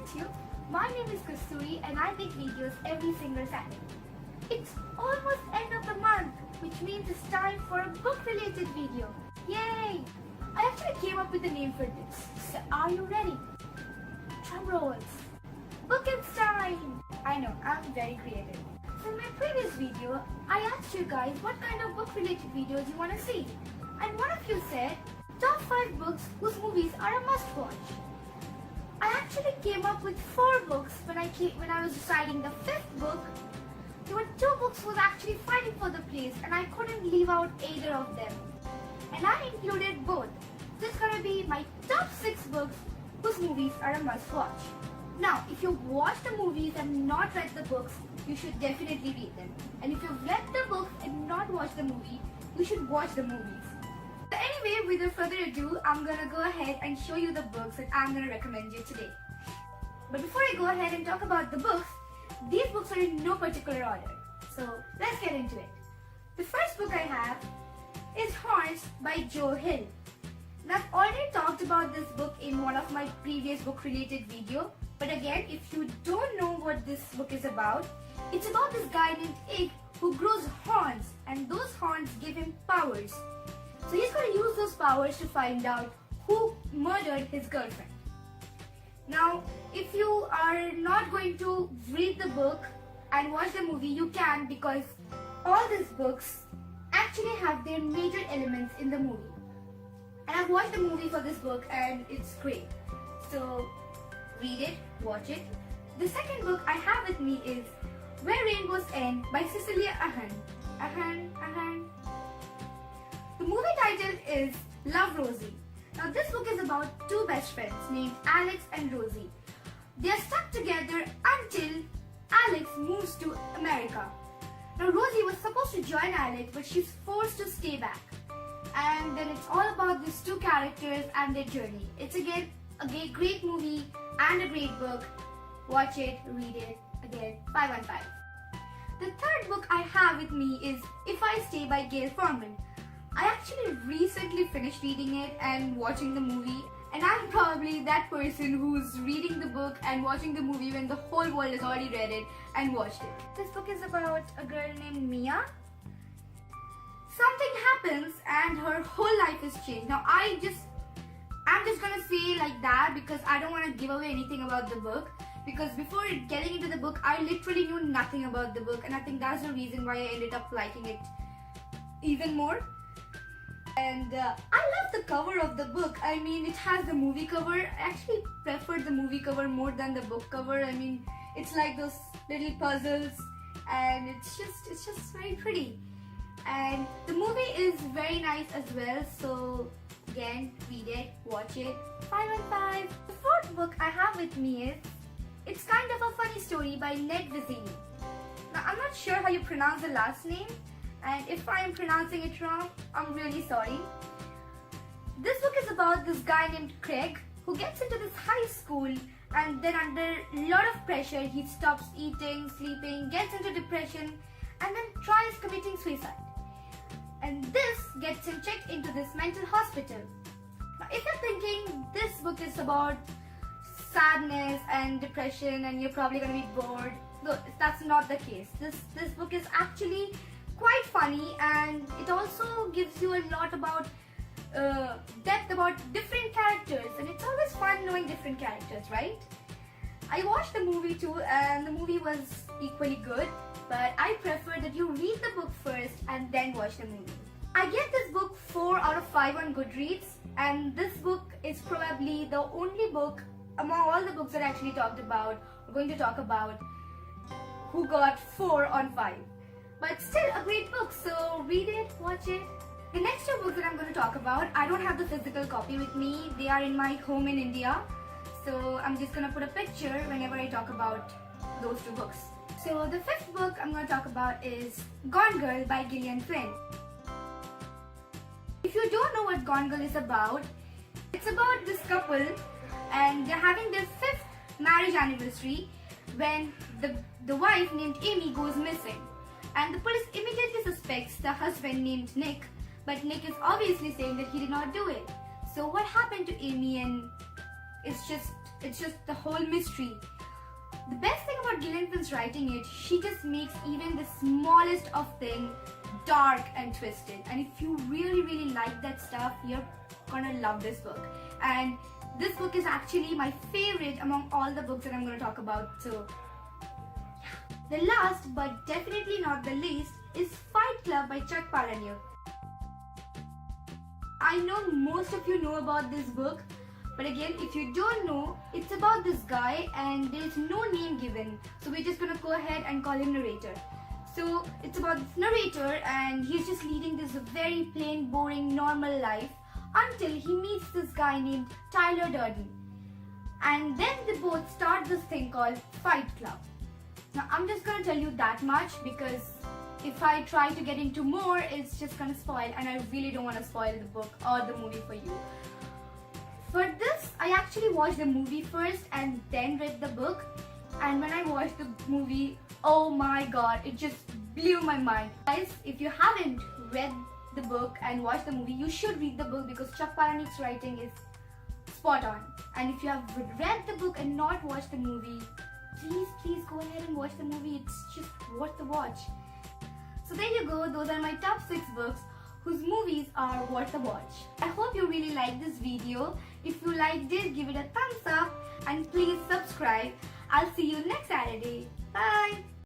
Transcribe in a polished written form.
YouTube. My name is Kasturi and I make videos every single Saturday. It's almost end of the month, which means it's time for a book-related video. Yay! I actually came up with a name for this. So are you ready? Drum rolls. Bookends time! I know, I'm very creative. So in my previous video, I asked you guys what kind of book-related videos you want to see. And one of you said, top 5 books whose movies are a must-watch. I actually came up with 4 books when I was deciding the 5th book. There were 2 books who was actually fighting for the place and I couldn't leave out either of them. And I included both. This is going to be my top 6 books whose movies are a must-watch. Now, if you've watched the movies and not read the books, you should definitely read them. And if you've read the books and not watched the movie, you should watch the movies. So anyway, without further ado, I'm gonna go ahead and show you the books that I'm gonna recommend you today. But before I go ahead and talk about the books, these books are in no particular order. So let's get into it. The first book I have is Horns by Joe Hill. Now I've already talked about this book in one of my previous book related videos. But again, if you don't know what this book is about, it's about this guy named Ig who grows horns and those horns give him powers. So he's going to use those powers to find out who murdered his girlfriend. Now, if you are not going to read the book and watch the movie, you can, because all these books actually have their major elements in the movie. And I've watched the movie for this book and it's great. So read it, watch it. The second book I have with me is Where Rainbows End by Cecelia Ahern. Ahern. The movie title is Love, Rosie. Now this book is about 2 best friends named Alex and Rosie. They are stuck together until Alex moves to America. Now Rosie was supposed to join Alex, but she's forced to stay back. And then it's all about these 2 characters and their journey. It's again a great movie and a great book. Watch it, read it, again, 5 on 5. The third book I have with me is If I Stay by Gayle Forman. I actually recently finished reading it and watching the movie, and I'm probably that person who's reading the book and watching the movie when the whole world has already read it and watched it. This book is about a girl named Mia. Something happens and her whole life is changed. Now I'm just gonna say like that because I don't want to give away anything about the book, because before getting into the book I literally knew nothing about the book, and I think that's the reason why I ended up liking it even more. And I love the cover of the book. I mean, it has the movie cover. I actually prefer the movie cover more than the book cover. I mean, it's like those little puzzles and it's just very pretty. And the movie is very nice as well. So again, read it, watch it, 5 on 5. The fourth book I have with me is It's Kind of a Funny Story by Ned Vizzini. Now, I'm not sure how you pronounce the last name, and if I am pronouncing it wrong, I'm really sorry. This book is about this guy named Craig who gets into this high school, and then under a lot of pressure he stops eating, sleeping, gets into depression, and then tries committing suicide. And this gets him checked into this mental hospital. Now if you're thinking this book is about sadness and depression and you're probably going to be bored, no, that's not the case. This book is actually quite funny, and it also gives you a lot about depth about different characters, and it's always fun knowing different characters, right? I watched the movie too, and the movie was equally good, but I prefer that you read the book first and then watch the movie. I get this book 4 out of 5 on Goodreads, and this book is probably the only book among all the books that I actually going to talk about, who got 4 on 5. But still a great book, so read it, watch it. The next 2 books that I'm going to talk about, I don't have the physical copy with me. They are in my home in India. So I'm just going to put a picture whenever I talk about those 2 books. So the 5th book I'm going to talk about is Gone Girl by Gillian Flynn. If you don't know what Gone Girl is about, it's about this couple and they're having their 5th marriage anniversary when the wife named Amy goes missing. And the police immediately suspects the husband named Nick, but Nick is obviously saying that he did not do it. So what happened to Amy and it's just It's just the whole mystery. The best thing about Gillian's writing is she just makes even the smallest of thing dark and twisted. And if you really like that stuff, you're gonna love this book. And this book is actually my favorite among all the books that I'm gonna talk about. So the last but definitely not the least is Fight Club by Palahniuk. I know most of you know about this book, but again, if you don't know, it's about this guy and there's no name given. So we're just gonna go ahead and call him narrator. So it's about this narrator and he's just leading this very plain, boring, normal life until he meets this guy named Tyler Durden. And then they both start this thing called Fight Club. Now I'm just gonna tell you that much because if I try to get into more, it's just gonna spoil, and I really don't want to spoil the book or the movie for you. For this, I actually watched the movie first and then read the book. And when I watched the movie, oh my god, it just blew my mind. Guys, if you haven't read the book and watched the movie, you should read the book because Palahniuk's writing is spot on. And if you have read the book and not watched the movie, please go ahead and watch the movie. It's just worth the watch. So there you go, those are my top 6 books whose movies are worth a watch. I hope you really liked this video. If you liked it, give it a thumbs up and please subscribe. I'll see you next Saturday. Bye!